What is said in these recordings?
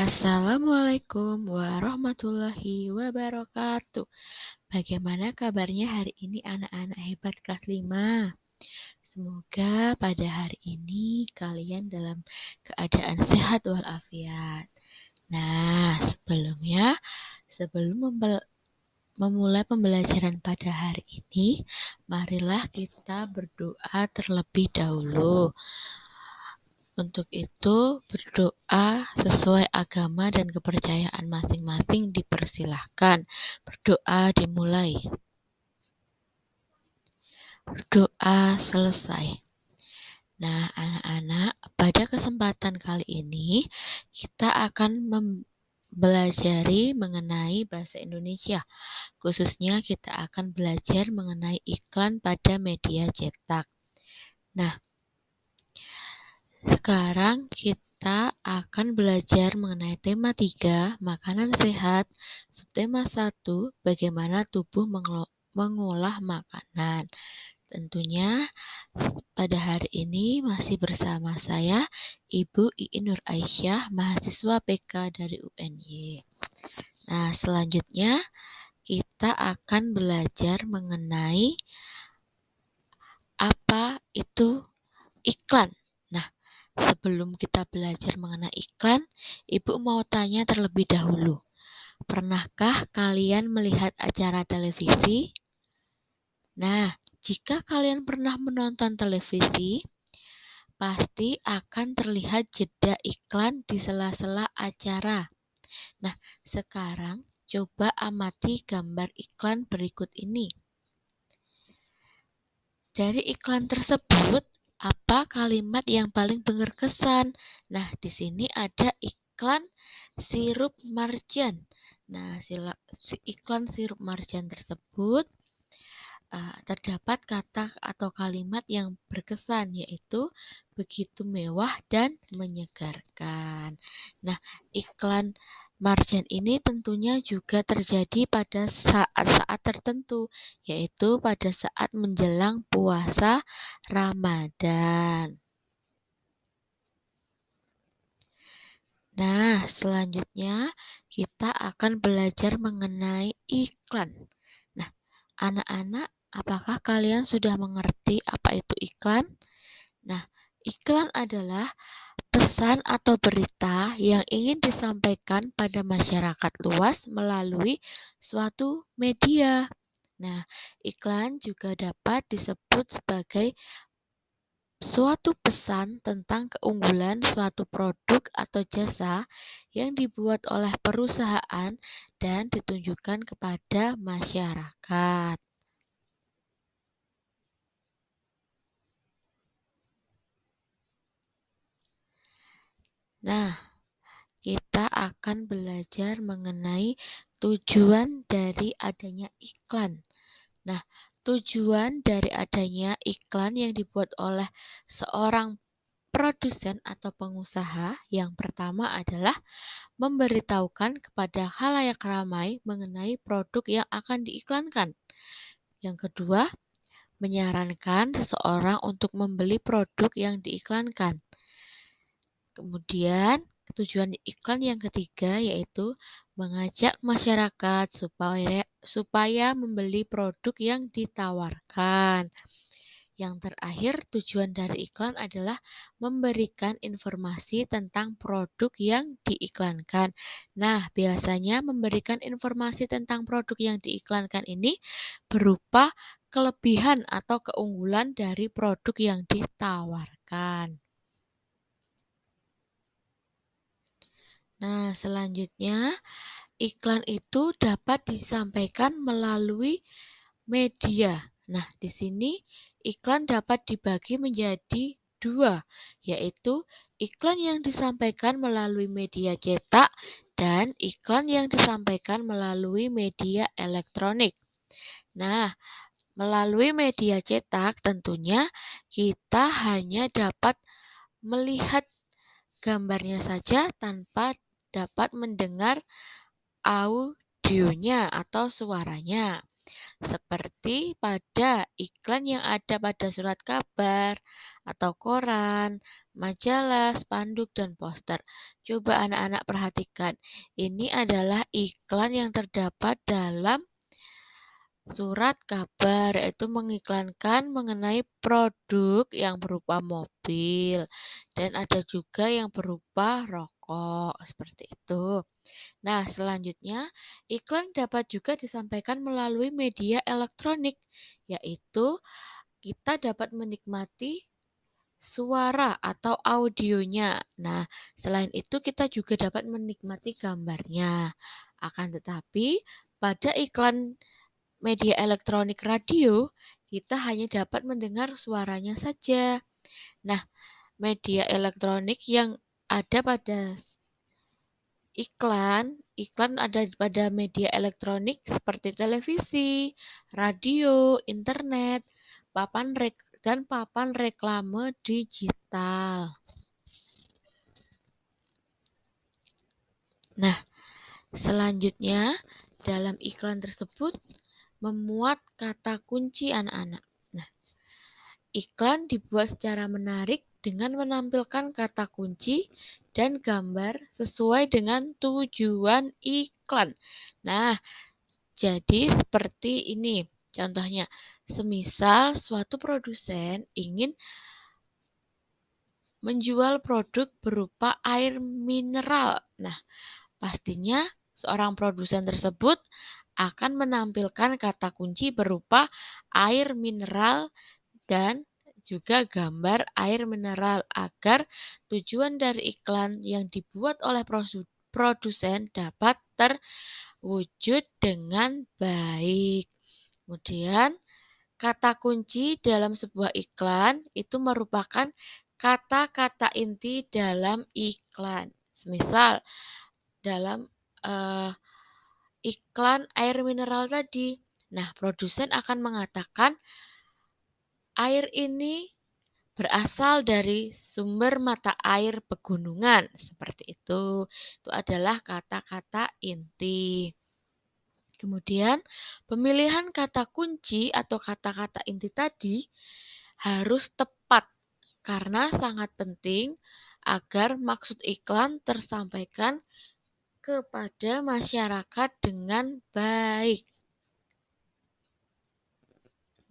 Assalamualaikum warahmatullahi wabarakatuh. Bagaimana kabarnya hari ini anak-anak hebat kelas 5? Semoga pada hari ini kalian dalam keadaan sehat walafiat. Nah, sebelum memulai pembelajaran pada hari ini, marilah kita berdoa terlebih dahulu. Untuk itu, berdoa sesuai agama dan kepercayaan masing-masing dipersilahkan. Berdoa dimulai. Berdoa selesai. Nah, anak-anak, pada kesempatan kali ini kita akan mempelajari mengenai bahasa Indonesia. Khususnya kita akan belajar mengenai iklan pada media cetak. Nah, sekarang kita akan belajar mengenai tema 3, makanan sehat, subtema 1, bagaimana tubuh mengolah makanan. Tentunya pada hari ini masih bersama saya, Ibu Iin Nur Aisyah, mahasiswa PK dari UNY. Nah, selanjutnya kita akan belajar mengenai apa itu iklan. Nah, sebelum kita belajar mengenai iklan, Ibu mau tanya terlebih dahulu. Pernahkah kalian melihat acara televisi? Nah, jika kalian pernah menonton televisi, pasti akan terlihat jeda iklan di sela-sela acara. Nah, sekarang coba amati gambar iklan berikut ini. Dari iklan tersebut, apa kalimat yang paling berkesan? Nah, di sini ada iklan sirup marjan. Nah, iklan sirup marjan tersebut terdapat kata atau kalimat yang berkesan, yaitu begitu mewah dan menyegarkan. Nah, iklan marjan ini tentunya juga terjadi pada saat-saat tertentu, yaitu pada saat menjelang puasa Ramadan. Nah, selanjutnya kita akan belajar mengenai iklan. Nah, anak-anak, apakah kalian sudah mengerti apa itu iklan? Nah, iklan adalah pesan atau berita yang ingin disampaikan pada masyarakat luas melalui suatu media. Nah, iklan juga dapat disebut sebagai suatu pesan tentang keunggulan suatu produk atau jasa yang dibuat oleh perusahaan dan ditunjukkan kepada masyarakat. Nah, kita akan belajar mengenai tujuan dari adanya iklan. Nah, tujuan dari adanya iklan yang dibuat oleh seorang produsen atau pengusaha yang pertama adalah memberitahukan kepada khalayak ramai mengenai produk yang akan diiklankan. Yang kedua, menyarankan seseorang untuk membeli produk yang diiklankan. Kemudian, tujuan iklan yang ketiga yaitu mengajak masyarakat supaya membeli produk yang ditawarkan. Yang terakhir, tujuan dari iklan adalah memberikan informasi tentang produk yang diiklankan. Nah, biasanya memberikan informasi tentang produk yang diiklankan ini berupa kelebihan atau keunggulan dari produk yang ditawarkan. Nah, selanjutnya iklan itu dapat disampaikan melalui media. Nah, di sini iklan dapat dibagi menjadi dua, yaitu iklan yang disampaikan melalui media cetak dan iklan yang disampaikan melalui media elektronik. Nah, melalui media cetak tentunya kita hanya dapat melihat gambarnya saja tanpa dapat mendengar audionya atau suaranya. seperti pada iklan yang ada pada surat kabar atau koran, majalah, spanduk, dan poster. Coba anak-anak perhatikan, ini adalah iklan yang terdapat dalam surat kabar, yaitu mengiklankan mengenai produk yang berupa mobil dan ada juga yang berupa rokok, seperti itu. Nah, selanjutnya iklan dapat juga disampaikan melalui media elektronik, yaitu kita dapat menikmati suara atau audionya. Nah, selain itu kita juga dapat menikmati gambarnya. Akan tetapi, pada iklan media elektronik radio, kita hanya dapat mendengar suaranya saja. Nah, media elektronik yang ada pada iklan ada pada media elektronik seperti televisi, radio, internet, dan papan reklame digital. Nah, selanjutnya dalam iklan tersebut memuat kata kunci anak-anak. Nah, iklan dibuat secara menarik dengan menampilkan kata kunci dan gambar sesuai dengan tujuan iklan. Nah, jadi seperti ini contohnya. Semisal suatu produsen ingin menjual produk berupa air mineral. Nah, pastinya seorang produsen tersebut akan menampilkan kata kunci berupa air mineral dan juga gambar air mineral agar tujuan dari iklan yang dibuat oleh produsen dapat terwujud dengan baik. Kemudian, kata kunci dalam sebuah iklan itu merupakan kata-kata inti dalam iklan. Semisal dalam iklan air mineral tadi. Nah, produsen akan mengatakan air ini berasal dari sumber mata air pegunungan. Seperti itu. Itu adalah kata-kata inti. Kemudian, pemilihan kata kunci atau kata-kata inti tadi harus tepat karena sangat penting agar maksud iklan tersampaikan kepada masyarakat dengan baik.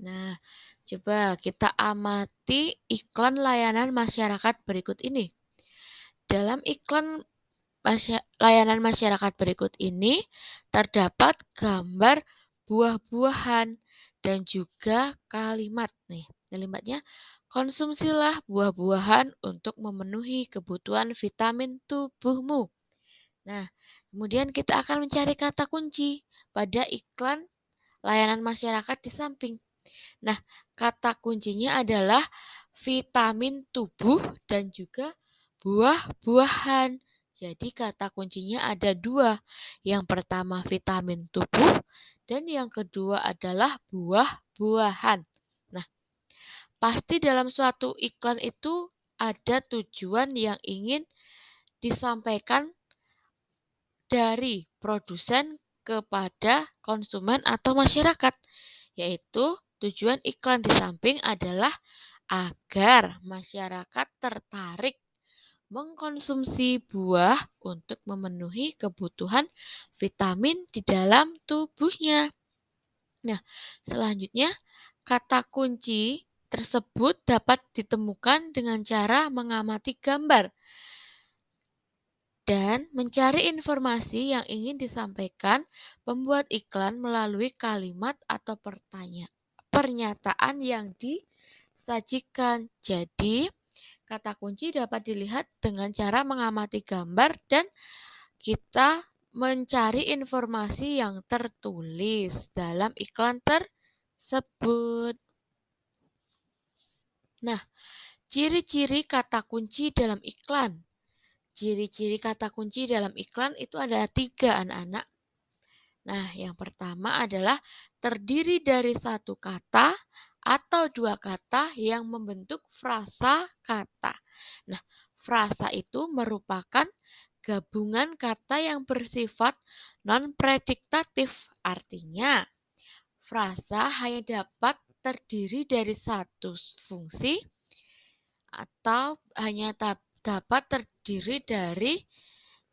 Nah, coba kita amati iklan layanan masyarakat berikut ini. Dalam iklan layanan masyarakat berikut ini terdapat gambar buah-buahan dan juga kalimat. Nih, kalimatnya, konsumsilah buah-buahan untuk memenuhi kebutuhan vitamin tubuhmu. Nah, kemudian kita akan mencari kata kunci pada iklan layanan masyarakat di samping. Nah, kata kuncinya adalah vitamin tubuh dan juga buah-buahan. Jadi kata kuncinya ada dua. Yang pertama vitamin tubuh dan yang kedua adalah buah-buahan. Nah, pasti dalam suatu iklan itu ada tujuan yang ingin disampaikan dari produsen kepada konsumen atau masyarakat, yaitu tujuan iklan di samping adalah agar masyarakat tertarik mengkonsumsi buah untuk memenuhi kebutuhan vitamin di dalam tubuhnya. Nah, selanjutnya kata kunci tersebut dapat ditemukan dengan cara mengamati gambar dan mencari informasi yang ingin disampaikan pembuat iklan melalui kalimat atau pernyataan yang disajikan. Jadi, kata kunci dapat dilihat dengan cara mengamati gambar dan kita mencari informasi yang tertulis dalam iklan tersebut. Nah, ciri-ciri kata kunci dalam iklan. Ciri-ciri kata kunci dalam iklan itu ada 3, anak-anak. Nah, yang pertama adalah terdiri dari satu kata atau dua kata yang membentuk frasa kata. Nah, frasa itu merupakan gabungan kata yang bersifat non-prediktatif. Artinya, Frasa hanya dapat terdiri dari satu fungsi atau hanya dapat terdiri dari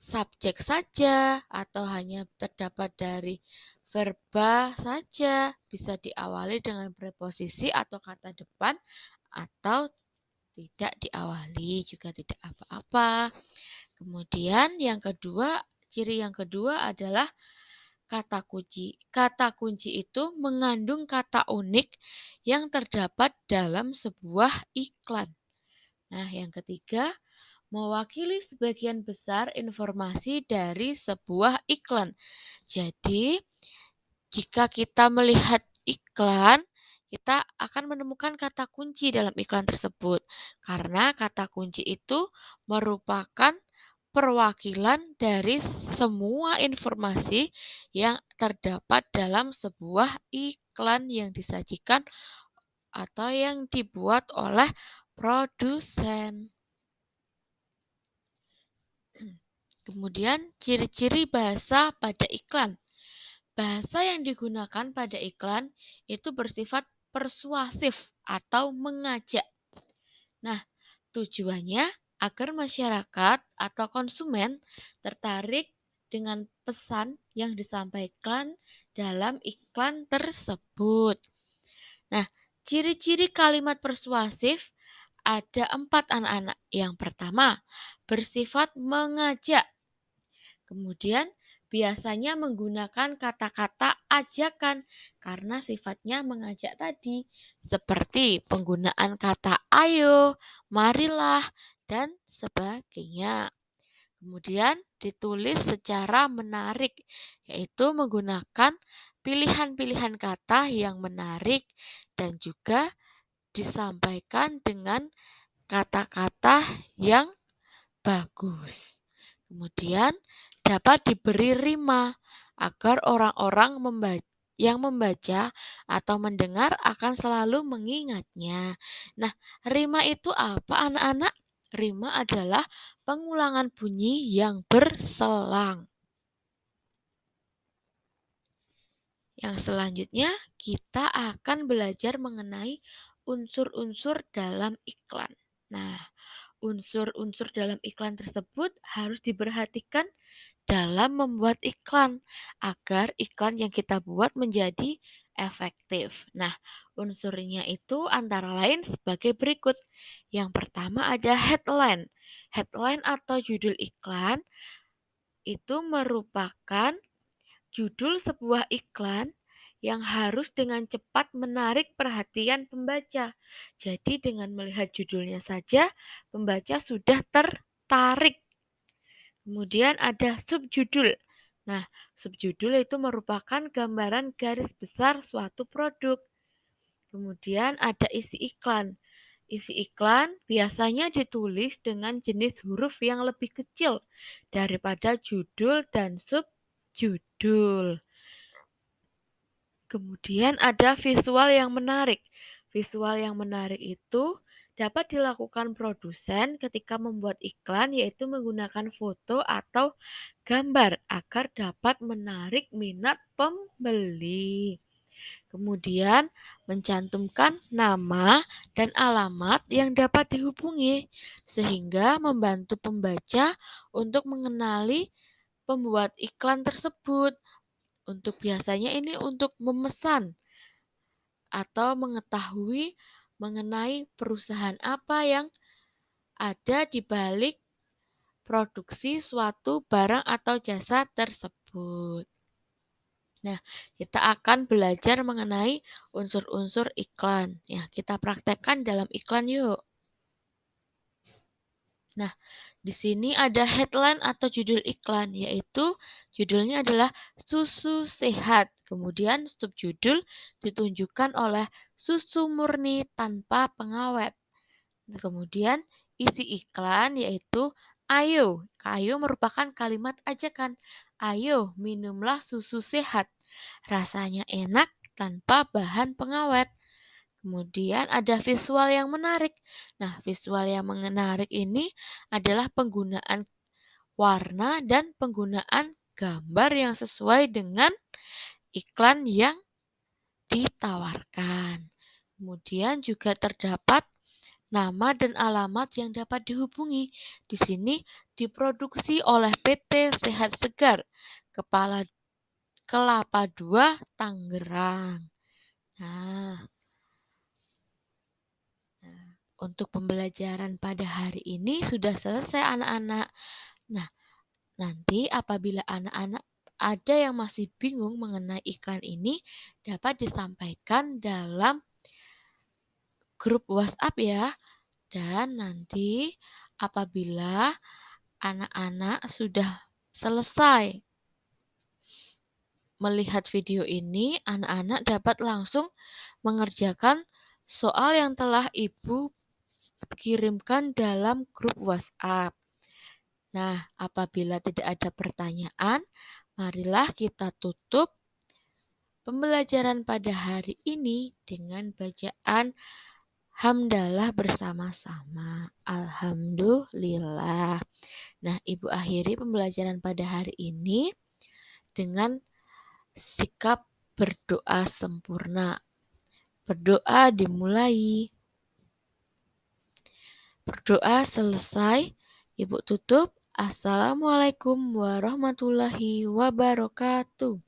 subjek saja atau hanya terdapat dari verba saja, bisa diawali dengan preposisi atau kata depan atau tidak diawali juga tidak apa-apa. Kemudian yang kedua, ciri yang kedua adalah kata kunci. Kata kunci itu mengandung kata unik yang terdapat dalam sebuah iklan. Nah, yang ketiga, mewakili sebagian besar informasi dari sebuah iklan. Jadi, jika kita melihat iklan, kita akan menemukan kata kunci dalam iklan tersebut. Karena kata kunci itu merupakan perwakilan dari semua informasi yang terdapat dalam sebuah iklan yang disajikan atau yang dibuat oleh produsen. Kemudian, ciri-ciri bahasa pada iklan. Bahasa yang digunakan pada iklan itu bersifat persuasif atau mengajak. Nah, tujuannya agar masyarakat atau konsumen tertarik dengan pesan yang disampaikan dalam iklan tersebut. Nah, ciri-ciri kalimat persuasif ada 4 anak-anak. Yang pertama, bersifat mengajak. Kemudian biasanya menggunakan kata-kata ajakan karena sifatnya mengajak tadi, seperti penggunaan kata ayo, marilah, dan sebagainya. Kemudian ditulis secara menarik, yaitu menggunakan pilihan-pilihan kata yang menarik dan juga disampaikan dengan kata-kata yang bagus. Kemudian dapat diberi rima agar orang-orang yang membaca atau mendengar akan selalu mengingatnya. Nah, rima itu apa anak-anak? Rima adalah pengulangan bunyi yang berselang. Yang selanjutnya kita akan belajar mengenai unsur-unsur dalam iklan. Nah, unsur-unsur dalam iklan tersebut harus diperhatikan dalam membuat iklan agar iklan yang kita buat menjadi efektif. Nah, unsurnya itu antara lain sebagai berikut. Yang pertama ada headline. Headline atau judul iklan itu merupakan judul sebuah iklan yang harus dengan cepat menarik perhatian pembaca. Jadi dengan melihat judulnya saja, pembaca sudah tertarik. Kemudian ada subjudul. Nah, subjudul itu merupakan gambaran garis besar suatu produk. Kemudian ada isi iklan. Isi iklan biasanya ditulis dengan jenis huruf yang lebih kecil daripada judul dan subjudul. Kemudian ada visual yang menarik. Visual yang menarik itu dapat dilakukan produsen ketika membuat iklan, yaitu menggunakan foto atau gambar agar dapat menarik minat pembeli. Kemudian mencantumkan nama dan alamat yang dapat dihubungi sehingga membantu pembaca untuk mengenali pembuat iklan tersebut. Untuk biasanya ini untuk memesan atau mengetahui mengenai perusahaan apa yang ada di balik produksi suatu barang atau jasa tersebut. Nah, kita akan belajar mengenai unsur-unsur iklan. Ya, kita praktekkan dalam iklan yuk. Nah, di sini ada headline atau judul iklan, yaitu judulnya adalah susu sehat. Kemudian subjudul ditunjukkan oleh susu murni tanpa pengawet. Nah, kemudian isi iklan yaitu ayo. Ayo merupakan kalimat ajakan. Ayo minumlah susu sehat. Rasanya enak tanpa bahan pengawet. Kemudian ada visual yang menarik. Nah, visual yang menarik ini adalah penggunaan warna dan penggunaan gambar yang sesuai dengan iklan yang ditawarkan. Kemudian juga terdapat nama dan alamat yang dapat dihubungi. Di sini diproduksi oleh PT Sehat Segar, Kepala Kelapa II, Tangerang. Nah, untuk pembelajaran pada hari ini sudah selesai anak-anak. Nah, nanti apabila anak-anak ada yang masih bingung mengenai iklan ini, dapat disampaikan dalam grup WhatsApp ya. Dan nanti apabila anak-anak sudah selesai melihat video ini, anak-anak dapat langsung mengerjakan soal yang telah Ibu kirimkan dalam grup WhatsApp. Nah, apabila tidak ada pertanyaan, marilah kita tutup pembelajaran pada hari ini dengan bacaan hamdalah bersama-sama. Alhamdulillah. Nah, Ibu akhiri pembelajaran pada hari ini dengan sikap berdoa sempurna. Berdoa dimulai. Berdoa selesai. Ibu tutup. Assalamualaikum warahmatullahi wabarakatuh.